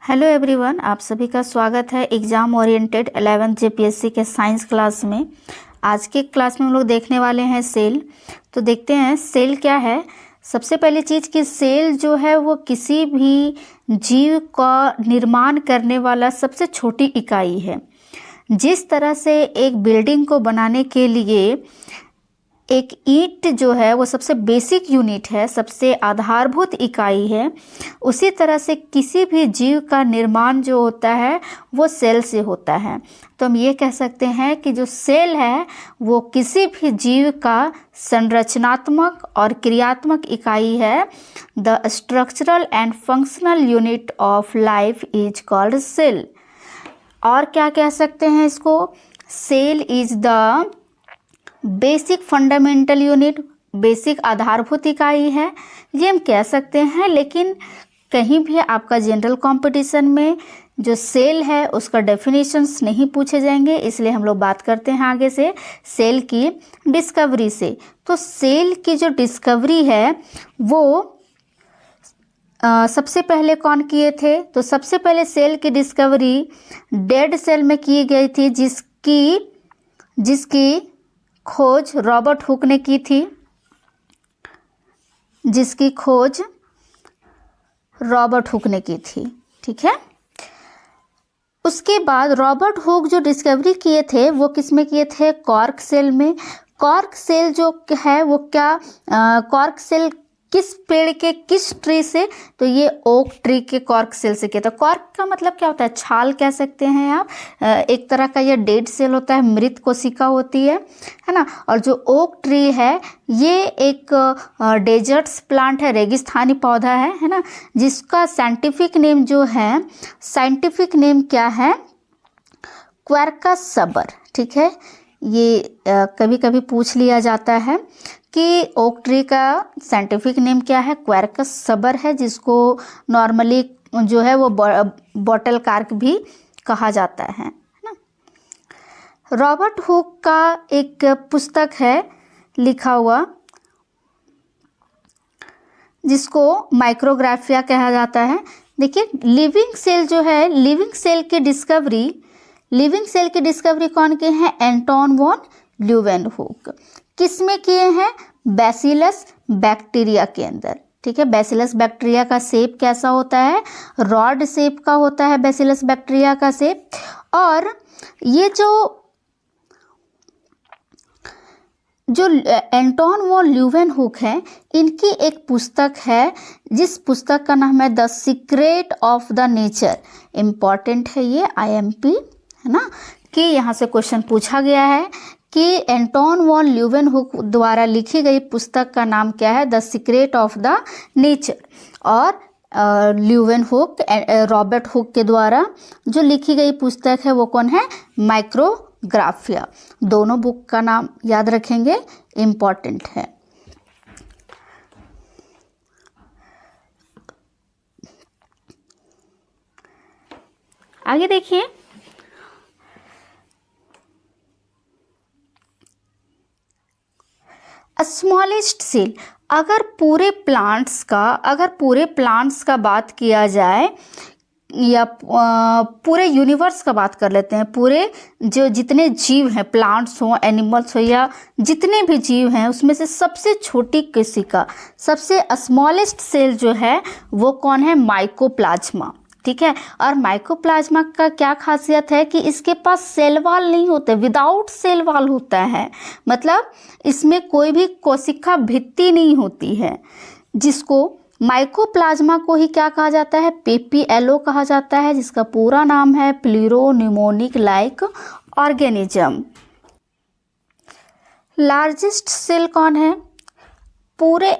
Hello everyone, आप सभी का स्वागत है एग्ज़ाम ओरिएंटेड 11th जेपीएससी के साइंस क्लास में। आज के क्लास में हम लोग देखने वाले हैं सेल। तो देखते हैं सेल क्या है। सबसे पहली चीज़ कि सेल जो है वो किसी भी जीव का निर्माण करने वाला सबसे छोटी इकाई है। जिस तरह से एक बिल्डिंग को बनाने के लिए एक ईंट जो है वो सबसे बेसिक यूनिट है, सबसे आधारभूत इकाई है, उसी तरह से किसी भी जीव का निर्माण जो होता है वो सेल से होता है। तो हम ये कह सकते हैं कि जो सेल है वो किसी भी जीव का संरचनात्मक और क्रियात्मक इकाई है। The structural and functional unit of life is called cell. और क्या कह सकते हैं इसको, cell is the basic fundamental unit, basic आधारभूत इकाई है, ये हम कह सकते हैं। लेकिन कहीं भी आपका जनरल कंपटीशन में जो सेल है उसका डेफिनेशंस नहीं पूछे जाएंगे, इसलिए हम लोग बात करते हैं आगे से सेल की डिस्कवरी से। तो सेल की जो डिस्कवरी है वो सबसे पहले कौन किए थे? तो सबसे पहले सेल की डिस्कवरी डेड सेल में की गई थी, जिसकी खोज रॉबर्ट हुक ने की थी, जिसकी खोज रॉबर्ट हुक ने की थी। ठीक है। उसके बाद रॉबर्ट हुक जो डिस्कवरी किए थे वो किस में किए थे? कॉर्क सेल में। कॉर्क सेल जो है वो क्या, कॉर्क सेल किस पेड़ के, किस ट्री से? तो ये ओक ट्री के कॉर्क सेल से किया था। कॉर्क का मतलब क्या होता है? छाल कह सकते हैं आप। एक तरह का ये डेड सेल होता है, मृत कोशिका होती है ना। और जो ओक ट्री है ये एक डेजर्ट्स प्लांट है, रेगिस्तानी पौधा है ना, जिसका साइंटिफिक नेम जो है, साइंटिफिक नेम क्या है? क्वेर्कस सबर। ठीक है। ये कभी कभी पूछ लिया जाता है कि ओक ट्री का साइंटिफिक नेम क्या है? क्वेर्कस सबर है, जिसको नॉर्मली जो है वो बॉटल कार्क भी कहा जाता है ना। रॉबर्ट हुक का एक पुस्तक है लिखा हुआ, जिसको माइक्रोग्राफिया कहा जाता है। देखिए, लिविंग सेल जो है, लिविंग सेल की डिस्कवरी कौन किए हैं? Anton von Leeuwenhoek. किस में किए हैं? बैसिलस बैक्टीरिया के अंदर। ठीक है। बैसिलस बैक्टीरिया का शेप कैसा होता है? रॉड शेप का होता है बैसिलस बैक्टीरिया का शेप। और ये जो एंटोन वॉन ल्यूवेनहुक है, इनकी एक पुस्तक है, जिस पुस्तक का नाम है the secret of the nature. Important है ये, IMP है ना, कि यहाँ से क्वेश्चन पूछा गया है कि एंटोन वॉन ल्यूवेनहुक द्वारा लिखी गई पुस्तक का नाम क्या है? The secret of the nature. और ल्यूवेनहुक, रॉबर्ट हुक के द्वारा जो लिखी गई पुस्तक है वो कौन है? माइक्रोग्राफिया। दोनों बुक का नाम याद रखेंगे, इम्पॉर्टेंट है। आगे देखिए, स्मॉलेस्ट सेल। अगर पूरे प्लांट्स का बात किया जाए, या पूरे यूनिवर्स का बात कर लेते हैं, पूरे जो जितने जीव हैं, प्लांट्स हो, एनिमल्स हो, या जितने भी जीव हैं, उसमें से सबसे छोटी कोशिका, सबसे स्मॉलेस्ट सेल जो है वो कौन है? माइकोप्लाज्मा। ठीक है। और माइकोप्लाज्मा का क्या खासियत है कि इसके पास सेल वॉल नहीं होते, विदाउट सेल वॉल होता है। मतलब इसमें कोई भी कोशिका भित्ति नहीं होती है, जिसको माइकोप्लाज्मा को ही क्या कहा जाता है? PPLO कहा जाता है, जिसका पूरा नाम है प्लूरोन्यूमोनिक लाइक ऑर्गेनिज्म। लार्जेस्ट सेल कौन है? पूरे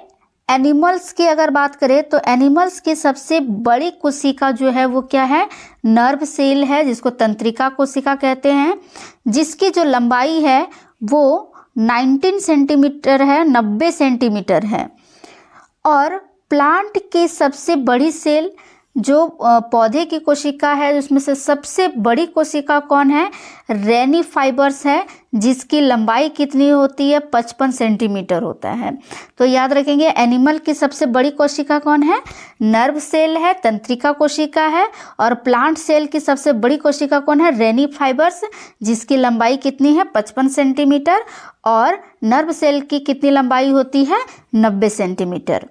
एनिमल्स की अगर बात करें तो एनिमल्स की सबसे बड़ी कोशिका जो है वो क्या है? नर्व सेल है, जिसको तंत्रिका कोशिका कहते हैं, जिसकी जो लंबाई है वो 19 सेंटीमीटर है, 90 सेंटीमीटर है। और प्लांट की सबसे बड़ी सेल जो पौधे की कोशिका है उसमें से सबसे बड़ी कोशिका कौन है? रेनी फाइबर्स है, जिसकी लंबाई कितनी होती है? 55 सेंटीमीटर होता है। तो याद रखेंगे, एनिमल की सबसे बड़ी कोशिका कौन है? नर्व सेल है, तंत्रिका कोशिका है। और प्लांट सेल की सबसे बड़ी कोशिका कौन है? रेनी फाइबर्स, जिसकी लंबाई कितनी है? 55 सेंटीमीटर। और नर्व सेल की कितनी लंबाई होती है? 90 सेंटीमीटर।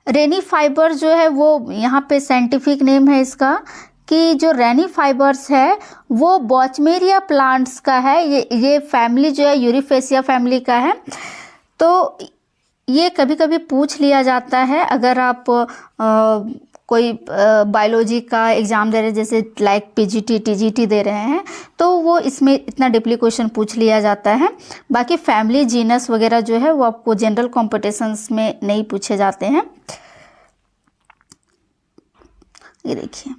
रेनी फाइबर जो है वो यहाँ पे साइंटिफिक नेम है इसका, कि जो रेनी फाइबर्स है वो बॉचमेरिया प्लांट्स का है। ये फैमिली जो है यूरिफेसिया फैमिली का है। तो ये कभी कभी पूछ लिया जाता है, अगर आप कोई बायोलॉजी का एग्ज़ाम दे रहे हैं, जैसे लाइक पीजीटी टीजीटी दे रहे हैं, तो वो इसमें इतना डीपली क्वेश्चन पूछ लिया जाता है। बाकी फैमिली जीनस वगैरह जो है वो आपको जनरल कॉम्पिटिशन्स में नहीं पूछे जाते हैं। ये देखिए,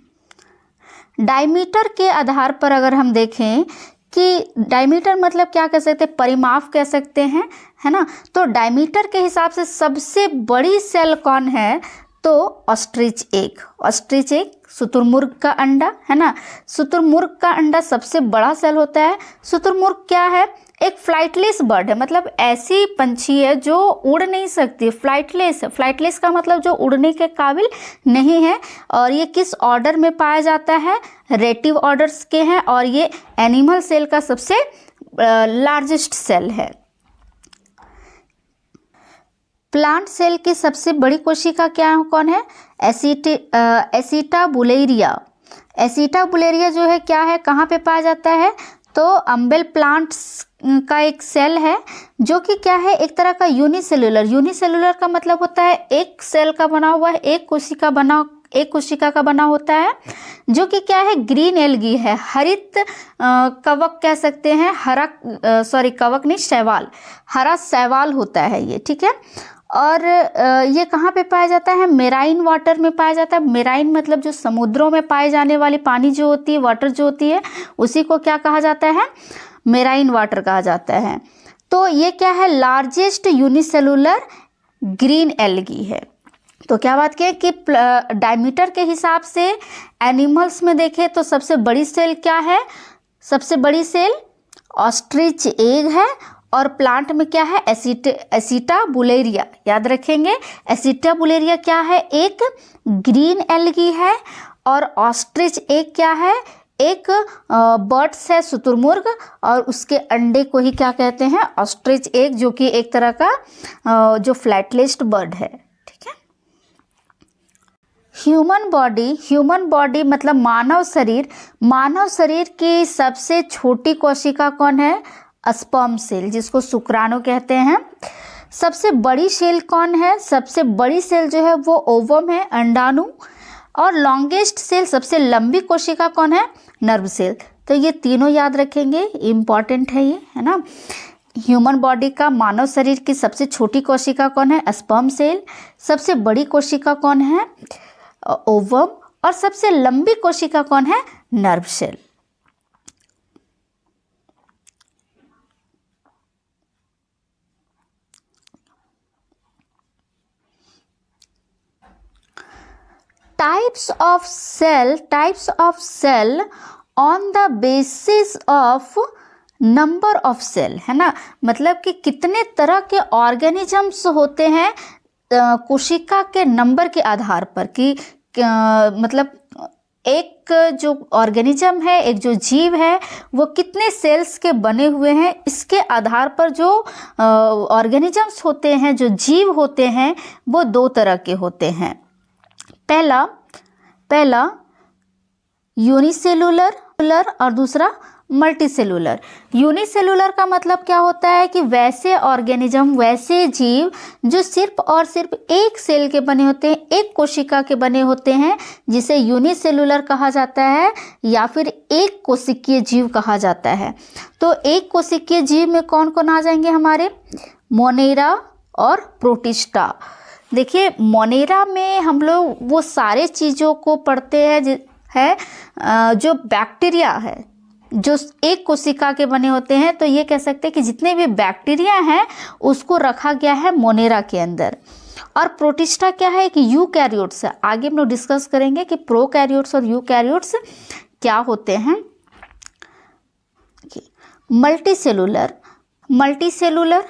डायमीटर के आधार पर अगर हम देखें कि डायमीटर मतलब क्या कह सकते हैं? परिमाप कह सकते हैं, है ना। तो डायमीटर के हिसाब से सबसे बड़ी सेल कौन है? तो ऑस्ट्रिच एग। ऑस्ट्रिच एग, शुतुरमुर्ग का अंडा, है ना। शुतुरमुर्ग का अंडा सबसे बड़ा सेल होता है। शुतुरमुर्ग क्या है? एक फ्लाइटलेस बर्ड है, मतलब ऐसी पंछी है जो उड़ नहीं सकती, फ्लाइटलेस है। फ्लाइटलेस का मतलब जो उड़ने के काबिल नहीं है। और ये किस ऑर्डर में पाया जाता है? रेटिव ऑर्डर्स के हैं। और ये एनिमल सेल का सबसे लार्जेस्ट सेल है। प्लांट सेल की सबसे बड़ी कोशिका क्या कौन है? एसिटाबुलेरिया। एसिटाबुलेरिया जो है क्या है, कहाँ पे पाया जाता है? तो अम्बेल प्लांट्स का एक सेल है, जो कि क्या है? एक तरह का यूनिसेलुलर। यूनिसेलुलर का मतलब होता है एक सेल का बना हुआ है, एक कोशिका का बना होता है, जो कि क्या है? ग्रीन एल्गी है, हरित कवक कह सकते हैं। कवक नहीं, शैवाल, हरा शैवाल होता है ये, ठीक है। और ये कहाँ पे पाया जाता है? मेराइन वाटर में पाया जाता है। मेराइन मतलब जो समुद्रों में पाए जाने वाली पानी जो होती है, वाटर जो होती है, उसी को क्या कहा जाता है? मेराइन वाटर कहा जाता है। तो ये क्या है? लार्जेस्ट यूनिसेलुलर ग्रीन एल्गी है। तो क्या बात की कि डायमीटर के हिसाब से एनिमल्स में देखें तो सबसे बड़ी सेल क्या है? सबसे बड़ी सेल ऑस्ट्रिच एग है। और प्लांट में क्या है? एसिटाबुलेरिया। याद रखेंगे, एसिटाबुलेरिया क्या है? एक ग्रीन एल्गी है। और ऑस्ट्रिच एग क्या है? एक बर्ड्स है, शुतुरमुर्ग, और उसके अंडे को ही क्या कहते हैं? ऑस्ट्रिच एग, जो कि एक तरह का जो फ्लैटलिस्ट बर्ड है, ठीक है। ह्यूमन बॉडी मतलब मानव शरीर। मानव शरीर की सबसे छोटी कोशिका कौन है? स्पर्म सेल, जिसको शुक्राणु कहते हैं। सबसे बड़ी सेल कौन है? सबसे बड़ी सेल जो है वो ओवम है, अंडाणु। और लॉन्गेस्ट सेल, सबसे लंबी कोशिका कौन है? Nerve cell. तो ये तीनों याद रखेंगे, इम्पॉर्टेंट है ये, है ना। ह्यूमन बॉडी का मानव शरीर की सबसे छोटी कोशिका कौन है? Sperm cell. सबसे बड़ी कोशिका कौन है? ओवम। और सबसे लंबी कोशिका कौन है? Nerve cell. Types of cell on the basis of number of cell, है ना। मतलब कि कितने तरह के ऑर्गेनिजम्स होते हैं कोशिका के नंबर के आधार पर, कि मतलब एक जो ऑर्गेनिज्म है, एक जो जीव है, वो कितने सेल्स के बने हुए हैं, इसके आधार पर जो ऑर्गेनिजम्स होते हैं, जो जीव होते हैं, वो दो तरह के होते हैं। पहला यूनिसेलुलर और दूसरा मल्टीसेलुलर। यूनिसेलुलर का मतलब क्या होता है कि वैसे ऑर्गेनिज्म, वैसे जीव जो सिर्फ और सिर्फ एक सेल के बने होते हैं, एक कोशिका के बने होते हैं, जिसे यूनिसेलुलर कहा जाता है या फिर एक कोशिकीय जीव कहा जाता है। तो एक कोशिकीय जीव में कौन कौन आ जाएंगे हमारे? मोनेरा और प्रोटिस्टा। देखिए, मोनेरा में हम लोग वो सारे चीज़ों को पढ़ते हैं जो बैक्टीरिया है, जो एक कोशिका के बने होते हैं, तो ये कह सकते हैं कि जितने भी बैक्टीरिया हैं उसको रखा गया है मोनेरा के अंदर। और प्रोटिस्टा क्या है, कि यूकैरियोट्स है। आगे हम लोग डिस्कस करेंगे कि प्रोकैरियोट्स और यूकैरियोट्स क्या होते हैं। मल्टीसेलुलर, मल्टीसेलुलर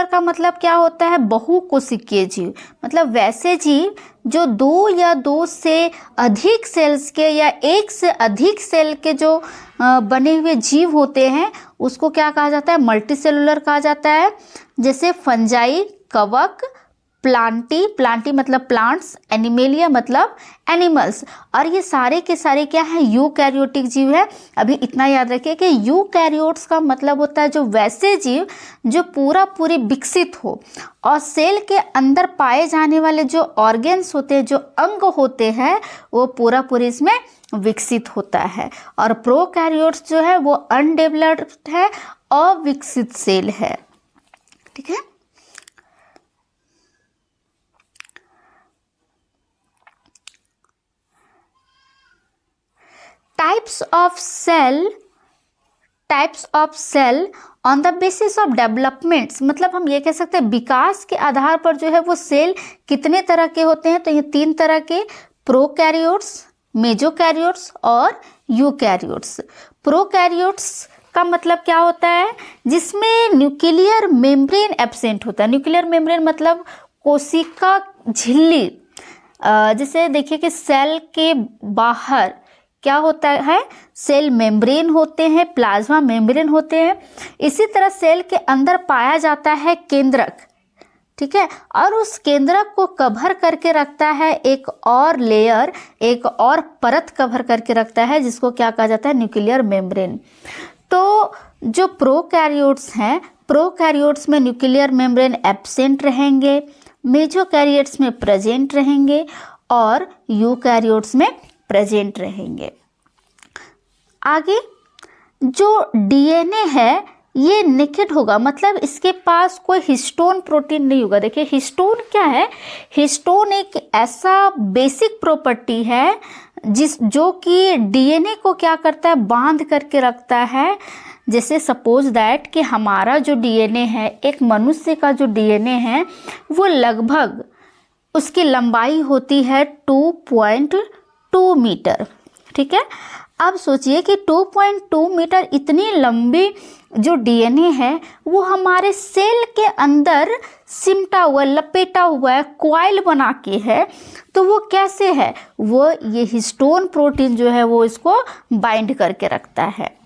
का मतलब क्या होता है, बहुकोशिकीय जीव। मतलब वैसे जीव जो दो या दो से अधिक सेल्स के या एक से अधिक सेल के जो बने हुए जीव होते हैं उसको क्या कहा जाता है, मल्टीसेलुलर कहा जाता है। जैसे फंजाई कवक, प्लांटी मतलब प्लांट्स, एनिमेलिया मतलब एनिमल्स। और ये सारे के सारे क्या है, यूकैरियोटिक जीव है। अभी इतना याद रखिए कि यूकैरियोट्स का मतलब होता है जो वैसे जीव जो पूरे विकसित हो और सेल के अंदर पाए जाने वाले जो ऑर्गेन्स होते हैं, जो अंग होते हैं, वो पूरे इसमें विकसित होता है। और प्रोकैरियोट्स जो है वो अनडेवलप्ड है, अविकसित सेल है। ठीक है। Types of cell on the basis of developments, मतलब हम ये कह सकते हैं विकास के आधार पर जो है वो सेल कितने तरह के होते हैं। तो ये 3 तरह के, प्रोकैरियोट्स, मेजोकैरियोट्स और यूकैरियोट्स। प्रोकैरियोट्स का मतलब क्या होता है, जिसमें न्यूक्लियर मेम्ब्रेन एब्सेंट होता है। न्यूक्लियर मेम्ब्रेन मतलब कोशिका झिल्ली। जैसे देखिए कि सेल के बाहर क्या होता है, सेल मेम्ब्रेन होते हैं, प्लाज्मा मेम्ब्रेन होते हैं। इसी तरह सेल के अंदर पाया जाता है केंद्रक। ठीक है। और उस केंद्रक को कवर करके रखता है एक और लेयर, एक और परत कवर करके रखता है, जिसको क्या कहा जाता है, न्यूक्लियर मेम्ब्रेन। तो जो प्रोकैरियोट्स हैं, प्रोकैरियोट्स में न्यूक्लियर मेम्ब्रेन एब्सेंट रहेंगे, मेजोकैरियोट्स में प्रेजेंट रहेंगे और यूकैरियोट्स में प्रेजेंट रहेंगे। आगे जो डीएनए है ये नेकेड होगा, मतलब इसके पास कोई हिस्टोन प्रोटीन नहीं होगा। देखिए हिस्टोन क्या है, हिस्टोन एक ऐसा बेसिक प्रॉपर्टी है जो कि डीएनए को क्या करता है, बांध करके रखता है। जैसे सपोज दैट कि हमारा जो डीएनए है, एक मनुष्य का जो डीएनए है वो लगभग उसकी लंबाई होती है 2.2 मीटर। ठीक है। अब सोचिए कि 2.2 मीटर इतनी लंबी जो डीएनए है वो हमारे सेल के अंदर सिमटा हुआ, लपेटा हुआ है, कॉइल बना के है। तो वो कैसे है, वो ये हिस्टोन प्रोटीन जो है वो इसको बाइंड करके रखता है।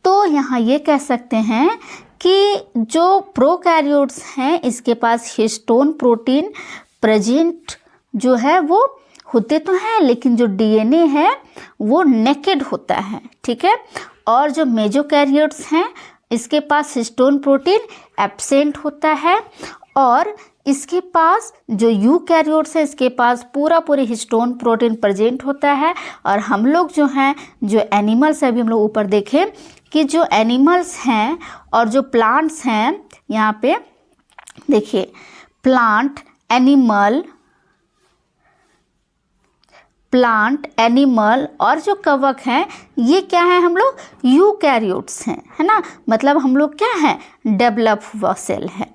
तो यहाँ ये कह सकते हैं कि जो प्रोकैरियोट्स हैं इसके पास हिस्टोन प्रोटीन प्रेजेंट जो है वो होते तो हैं, लेकिन जो डीएनए है वो नेकेड होता है। ठीक है। और जो मेजोकैरियोट्स हैं इसके पास हिस्टोन प्रोटीन एब्सेंट होता है, और इसके पास जो यूकैरियोट्स है इसके पास पूरे हिस्टोन प्रोटीन प्रेजेंट होता है। और हम लोग जो हैं, जो एनिमल्स है, अभी हम लोग ऊपर देखें कि जो एनिमल्स हैं और जो प्लांट्स हैं, यहाँ पे देखिए प्लांट, एनिमल और जो कवक हैं ये क्या है, हम लोग यूकैरियोट्स हैं, है ना। मतलब हम लोग क्या है, डेवलप हुआ सेल है।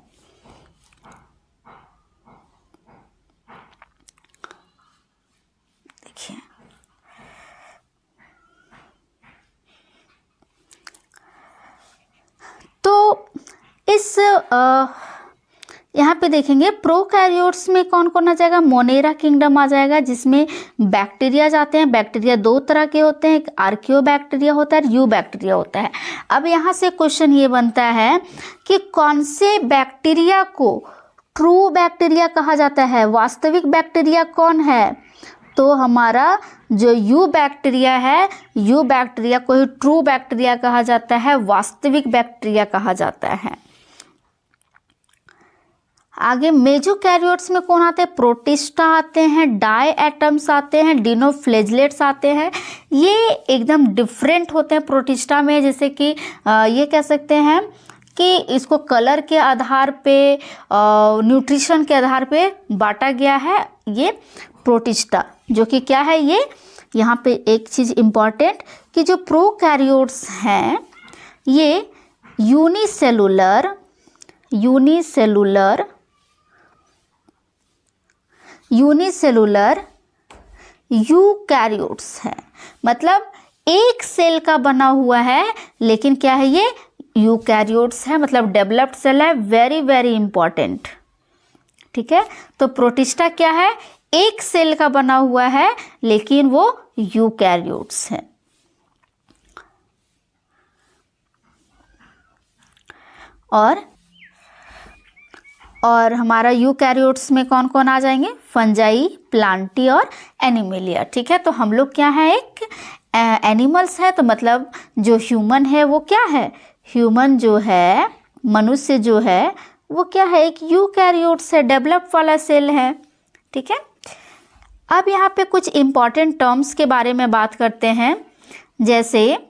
देखिए तो इस यहाँ पे देखेंगे प्रोकैरियोट्स में कौन कौन आ जाएगा, मोनेरा किंगडम आ जाएगा, जिसमें बैक्टीरिया जाते हैं। बैक्टीरिया 2 तरह के होते हैं, एक आर्कियोबैक्टीरिया होता है, यू बैक्टीरिया होता है। अब यहाँ से क्वेश्चन ये बनता है कि कौन से बैक्टीरिया को ट्रू बैक्टीरिया कहा जाता है, वास्तविक बैक्टीरिया कौन है। तो हमारा जो यू बैक्टीरिया है, यू बैक्टीरिया को ही ट्रू बैक्टीरिया कहा जाता है, वास्तविक बैक्टीरिया कहा जाता है। आगे मेजोकैरियोट्स में कौन आते हैं, प्रोटिस्टा आते हैं, डाई एटम्स आते हैं, डिनोफ्लेजलेट्स आते हैं। ये एकदम डिफरेंट होते हैं प्रोटिस्टा में। जैसे कि ये कह सकते हैं कि इसको कलर के आधार पे, न्यूट्रिशन के आधार पे बांटा गया है ये प्रोटिस्टा, जो कि क्या है, ये यहाँ पे एक चीज़ इम्पॉर्टेंट, कि जो प्रोकैरियोट्स हैं ये यूनिसेलुलर यूकैरियोट्स है। मतलब एक सेल का बना हुआ है, लेकिन क्या है ये यूकैरियोट्स है, मतलब डेवलप्ड सेल है। वेरी वेरी इंपॉर्टेंट, ठीक है। तो प्रोटिस्टा क्या है, एक सेल का बना हुआ है, लेकिन वो यूकैरियोट्स है। और हमारा यूकैरियोट्स में कौन कौन आ जाएंगे, फंजाई, प्लांटी और एनिमेलिया, ठीक है। तो हम लोग क्या है, एक एनिमल्स है, तो मतलब जो ह्यूमन है वो क्या है, ह्यूमन जो है, मनुष्य जो है वो क्या है, एक यूकैरियोट्स है, डेवलप्ड वाला सेल है, ठीक है। अब यहाँ पे कुछ इंपॉर्टेंट टर्म्स के बारे में बात करते हैं, जैसे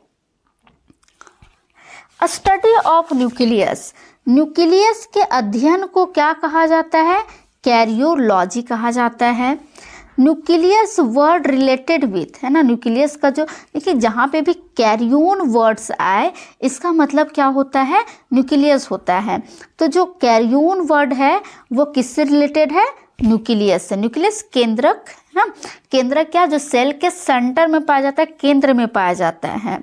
स्टडी ऑफ न्यूक्लियस। न्यूक्लियस के अध्ययन को क्या कहा जाता है, कैरियोलॉजी कहा जाता है। न्यूक्लियस वर्ड रिलेटेड विथ, है ना, न्यूक्लियस का जो, देखिए जहाँ पे भी कैरियोन वर्ड्स आए इसका मतलब क्या होता है, न्यूक्लियस होता है। तो जो कैरियोन वर्ड है वो किससे रिलेटेड है, न्यूक्लियस से। न्यूक्लियस केंद्रक है ना, केंद्रक क्या, जो सेल के सेंटर में पाया जाता है, केंद्र में पाया जाता है।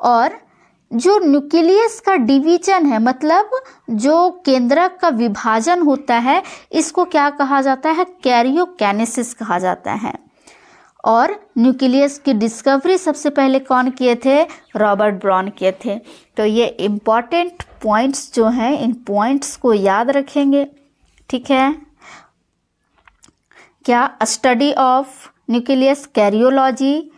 और जो न्यूक्लियस का डिवीजन है, मतलब जो केंद्रक का विभाजन होता है, इसको क्या कहा जाता है, कैरियोकाइनेसिस कहा जाता है। और न्यूक्लियस की डिस्कवरी सबसे पहले कौन किए थे, रॉबर्ट ब्राउन किए थे। तो ये इम्पॉर्टेंट पॉइंट्स जो हैं, इन पॉइंट्स को याद रखेंगे, ठीक है। क्या, study of nucleus, karyology,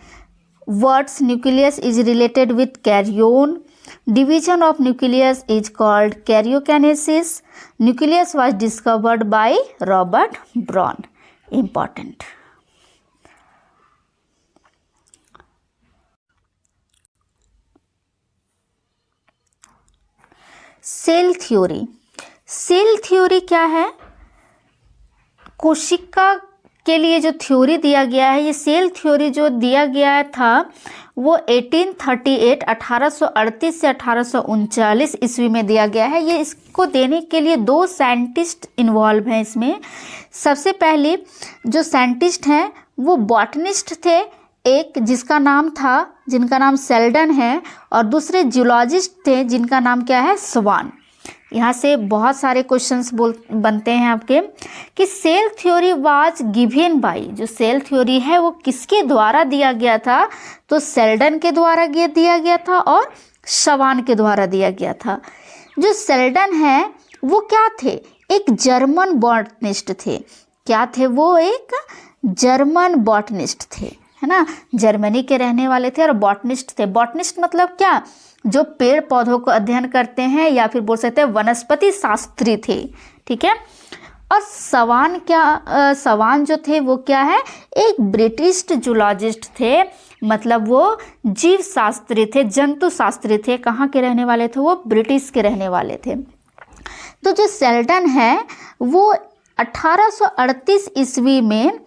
words nucleus is related with karyon, division of nucleus is called karyokinesis, nucleus was discovered by Robert Brown, important। Cell theory, cell theory क्या है, कोशिका के लिए जो थ्योरी दिया गया है, ये सेल थ्योरी जो दिया गया था वो 1838 से 1839 ईस्वी में दिया गया है। ये इसको देने के लिए दो साइंटिस्ट इन्वॉल्व हैं इसमें। सबसे पहले जो साइंटिस्ट हैं वो बॉटनिस्ट थे, एक जिनका नाम सेल्डन है, और दूसरे जियोलॉजिस्ट थे जिनका नाम क्या है, स्वान। यहाँ से बहुत सारे क्वेश्चंस बनते हैं आपके कि cell theory was given by, जो सेल थ्योरी है वो किसके द्वारा दिया गया था, तो सेल्डन के द्वारा दिया गया था और स्वान के द्वारा दिया गया था। जो सेल्डन है वो क्या थे, एक जर्मन बॉटनिस्ट थे। क्या थे वो, एक जर्मन बॉटनिस्ट थे, है ना, जर्मनी के रहने वाले थे और बॉटनिस्ट थे। बॉटनिस्ट मतलब क्या, जो पेड़ पौधों को अध्ययन करते हैं, या फिर बोल सकते हैं वनस्पति शास्त्री थे, ठीक है। और स्वान जो थे वो क्या है, एक ब्रिटिश जूलॉजिस्ट थे, मतलब वो जीव शास्त्री थे, जंतु शास्त्री थे। कहाँ के रहने वाले थे वो, ब्रिटिश के रहने वाले थे। तो जो सेल्डन है वो 1838 ईस्वी में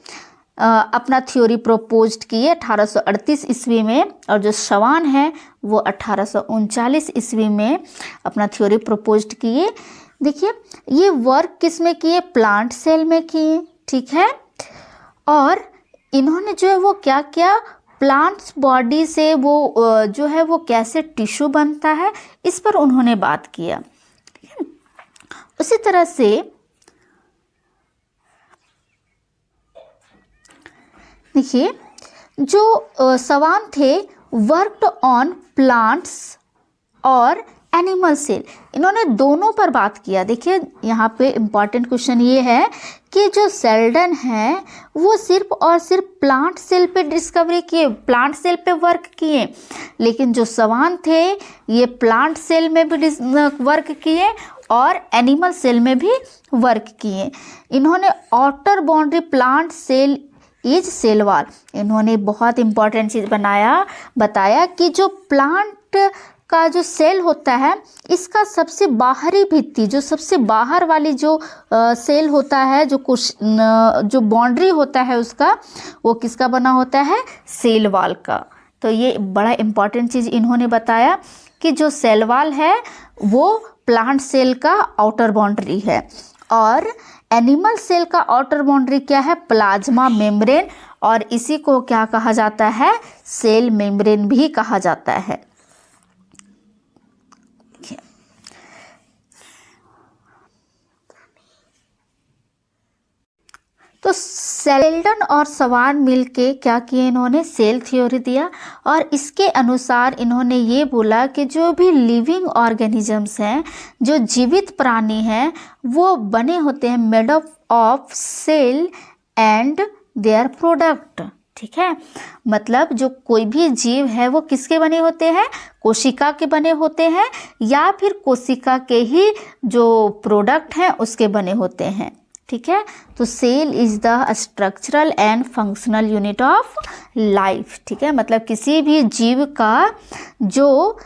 अपना थ्योरी प्रपोज्ड किए, 1838 ईस्वी में। और जो स्वान है वो 1839 ईस्वी में अपना थ्योरी प्रपोज्ड किए। देखिए ये वर्क किस में किए, प्लांट सेल में किए, ठीक है। और इन्होंने जो है वो क्या किया, प्लांट्स बॉडी से वो जो है वो कैसे टिश्यू बनता है, इस पर उन्होंने बात किया। उसी तरह से देखिए जो स्वान थे वर्कड ऑन प्लांट्स और एनिमल सेल, इन्होंने दोनों पर बात किया। देखिए यहाँ पे इम्पॉर्टेंट क्वेश्चन ये है कि जो सेल्डन है वो सिर्फ और सिर्फ प्लांट सेल पे डिस्कवरी किए, प्लांट सेल पे वर्क किए, लेकिन जो स्वान थे ये प्लांट सेल में भी वर्क किए और एनिमल सेल में भी वर्क किए। इन्होंने outer boundary plant cell is cell wall, इन्होंने बहुत इंपॉर्टेंट चीज़ बताया कि जो प्लांट का जो सेल होता है इसका सबसे बाहरी भित्ति, जो सबसे बाहर वाली जो सेल होता है, जो बाउंड्री होता है उसका, वो किसका बना होता है, सेल वॉल का। तो ये बड़ा इम्पॉर्टेंट चीज़ इन्होंने बताया कि जो सेल वॉल है वो प्लांट सेल का आउटर बाउंड्री है, और एनिमल सेल का आउटर बाउंड्री क्या है? प्लाज्मा मेम्ब्रेन, और इसी को क्या कहा जाता है? सेल मेम्ब्रेन भी कहा जाता है। तो शेल्डन और सवान मिल के क्या किए? इन्होंने सेल थ्योरी दिया, और इसके अनुसार इन्होंने ये बोला कि जो भी लिविंग ऑर्गेनिजम्स हैं, जो जीवित प्राणी हैं, वो बने होते हैं made of cell and their product. ठीक है, मतलब जो कोई भी जीव है वो किसके बने होते हैं? कोशिका के बने होते हैं, या फिर कोशिका के ही जो प्रोडक्ट हैं उसके बने होते हैं। ठीक है, तो cell is the structural and functional unit of life. ठीक है, मतलब किसी भी जीव का जो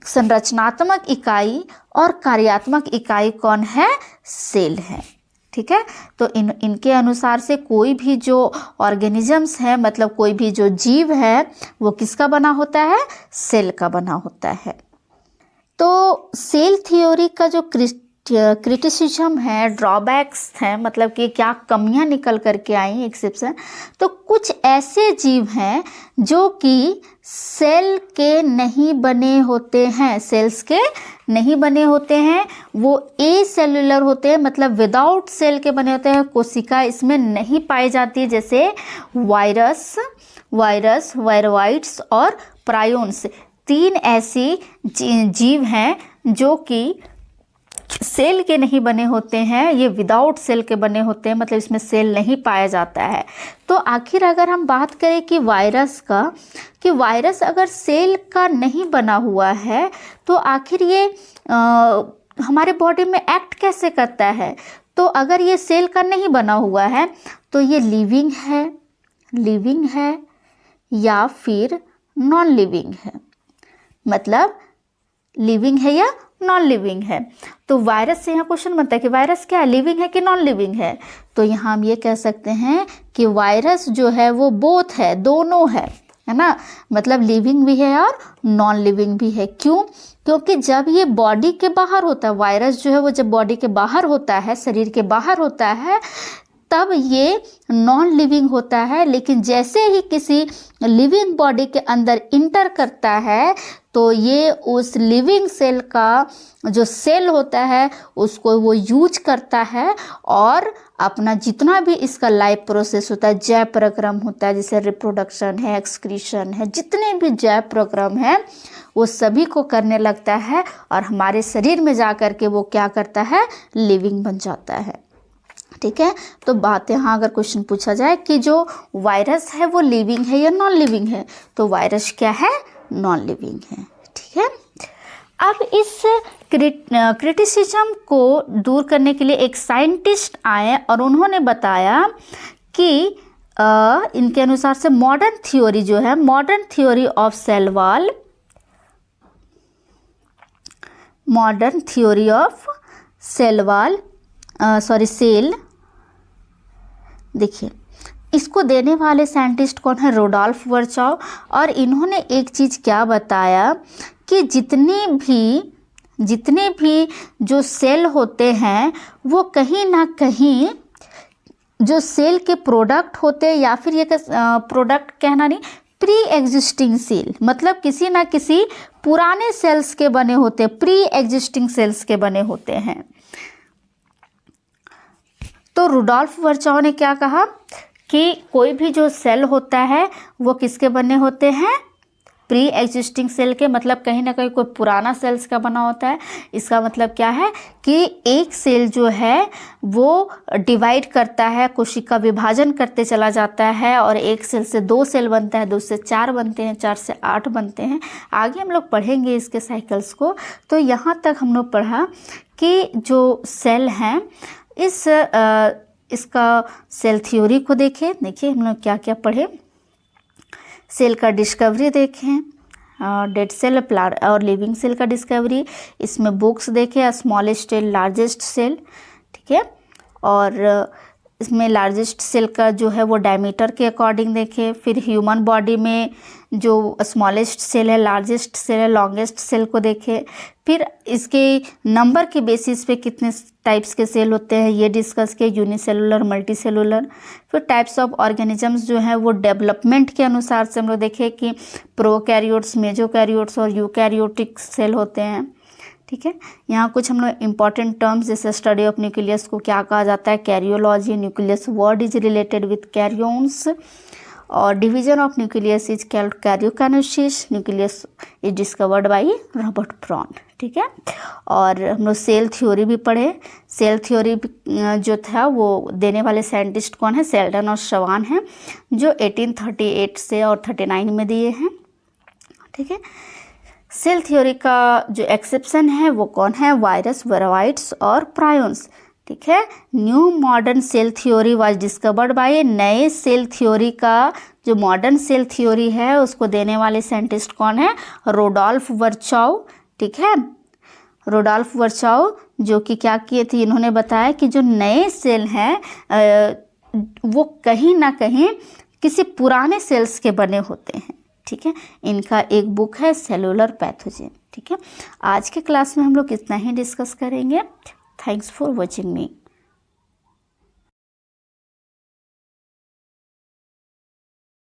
संरचनात्मक इकाई और कार्यात्मक इकाई कौन है? सेल है। ठीक है, तो इनके अनुसार से कोई भी जो ऑर्गेनिजम्स है, मतलब कोई भी जो जीव है, वो किसका बना होता है? सेल का बना होता है। तो सेल थ्योरी का जो क्रिटिसिज्म है, ड्रॉबैक्स हैं, मतलब कि क्या कमियां निकल करके आई, एक्सेप्शन, तो कुछ ऐसे जीव हैं जो कि सेल के नहीं बने होते हैं, सेल्स के नहीं बने होते हैं, वो ए सेलुलर होते हैं, मतलब विदाउट सेल के बने होते हैं, कोशिका इसमें नहीं पाई जाती, जैसे वायरोइड्स और प्रायोन्स। 3 ऐसी जीव हैं जो कि सेल के नहीं बने होते हैं, ये विदाउट सेल के बने होते हैं, मतलब इसमें सेल नहीं पाया जाता है। तो आखिर अगर हम बात करें कि वायरस का, कि वायरस अगर सेल का नहीं बना हुआ है तो आखिर ये हमारे बॉडी में एक्ट कैसे करता है? तो अगर ये सेल का नहीं बना हुआ है तो ये लिविंग है या फिर नॉन लिविंग है, मतलब लिविंग है या नॉन लिविंग है। तो वायरस से यहाँ क्वेश्चन बनता है कि वायरस क्या है, लिविंग है कि नॉन लिविंग है? तो यहाँ हम ये कह सकते हैं कि वायरस जो है वो बोथ है, दोनों है ना, मतलब लिविंग भी है और नॉन लिविंग भी है। क्यों? क्योंकि जब ये बॉडी के बाहर होता है, वायरस जो है वो जब बॉडी के बाहर होता है, शरीर के बाहर होता है, तब ये नॉन लिविंग होता है, लेकिन जैसे ही किसी लिविंग बॉडी के अंदर इंटर करता है तो ये उस लिविंग सेल का जो सेल होता है उसको वो यूज करता है, और अपना जितना भी इसका लाइफ प्रोसेस होता है, जैव प्रक्रम होता है, जैसे रिप्रोडक्शन है, एक्सक्रीशन है, जितने भी जैव प्रक्रम है वो सभी को करने लगता है, और हमारे शरीर में जा कर के वो क्या करता है? लिविंग बन जाता है। ठीक है, तो बात यहाँ अगर क्वेश्चन पूछा जाए कि जो वायरस है वो लिविंग है या नॉन लिविंग है, तो वायरस क्या है? नॉन लिविंग है। ठीक है, अब इस क्रिटिसिज्म को दूर करने के लिए एक साइंटिस्ट आए और उन्होंने बताया कि इनके अनुसार से मॉडर्न थ्योरी जो है, modern theory of cell wall, modern theory of cell wall cell, देखिए इसको देने वाले साइंटिस्ट कौन है? Rudolf Virchow. और इन्होंने एक चीज़ क्या बताया कि जितने भी जो सेल होते हैं वो कहीं ना कहीं जो सेल के प्रोडक्ट होते हैं, या फिर ये प्रोडक्ट कहना नहीं, प्री एग्जिस्टिंग सेल, मतलब किसी ना किसी पुराने सेल्स के बने होते हैं, प्री एग्जिस्टिंग सेल्स के बने होते हैं। तो रुडोल्फ वर्चॉव ने क्या कहा कि कोई भी जो सेल होता है वो किसके बने होते हैं? प्री एग्जिस्टिंग सेल के, मतलब कहीं ना कहीं कोई पुराना सेल्स का बना होता है। इसका मतलब क्या है कि एक सेल जो है वो डिवाइड करता है, कोशिका विभाजन करते चला जाता है, और एक सेल से 2 सेल बनता है, 2 से 4 बनते हैं, 4 से 8 बनते हैं। आगे हम लोग पढ़ेंगे इसके साइकिल्स को। तो यहाँ तक हम लोग पढ़ा कि जो सेल हैं, इसका सेल थ्योरी को देखें। देखिए हम लोग क्या क्या पढ़े, सेल का डिस्कवरी देखें, डेड सेल, प्लांट और लिविंग सेल का डिस्कवरी, इसमें बुक्स देखें, स्मॉलेस्ट सेल, लार्जेस्ट सेल। ठीक है, और इसमें लार्जेस्ट सेल का जो है वो डायमीटर के अकॉर्डिंग देखें। फिर ह्यूमन बॉडी में जो स्मॉलेस्ट सेल है, लार्जेस्ट सेल है, लॉन्गेस्ट सेल को देखें। फिर इसके नंबर के बेसिस पे कितने टाइप्स के सेल होते हैं ये डिस्कस किए, यूनिसेलुलर, मल्टी सेलुलर। फिर टाइप्स ऑफ ऑर्गेनिजम्स जो हैं वो डेवलपमेंट के अनुसार से हम लोग देखें कि प्रोकैरियोट्स, मेसोकैरियोट्स और यूकैरियोटिक सेल होते हैं। ठीक है, यहाँ कुछ हम लोग इंपॉर्टेंट टर्म्स जैसे स्टडी ऑफ न्यूक्लियस को क्या कहा जाता है, karyology. Nucleus word is related with karyons और division of nucleus is called karyokinesis. Nucleus is discovered by Robert Brown. ठीक है, और हम लोग सेल थ्योरी भी पढ़े। सेल थ्योरी जो था वो देने वाले साइंटिस्ट कौन है, सेल्डन और शवान हैं, जो 1838 से और 39 में दिए हैं। ठीक है, सेल थ्योरी का जो एक्सेप्शन है वो कौन है, वायरस, वीरोइड्स और प्रायोन्स। ठीक है, new modern cell theory was discovered by, नए सेल थ्योरी का जो मॉडर्न सेल थ्योरी है उसको देने वाले साइंटिस्ट कौन है, रोडोल्फ वर्चाउ। ठीक है, रोडोल्फ वर्चाउ जो कि क्या किए थे, इन्होंने बताया कि जो नए सेल हैं वो कहीं ना कहीं किसी पुराने सेल्स के बने होते हैं। ठीक है, इनका एक बुक है सेलुलर पैथोजेन। ठीक है, आज के क्लास में हम लोग इतना ही डिस्कस करेंगे। Thanks for watching me.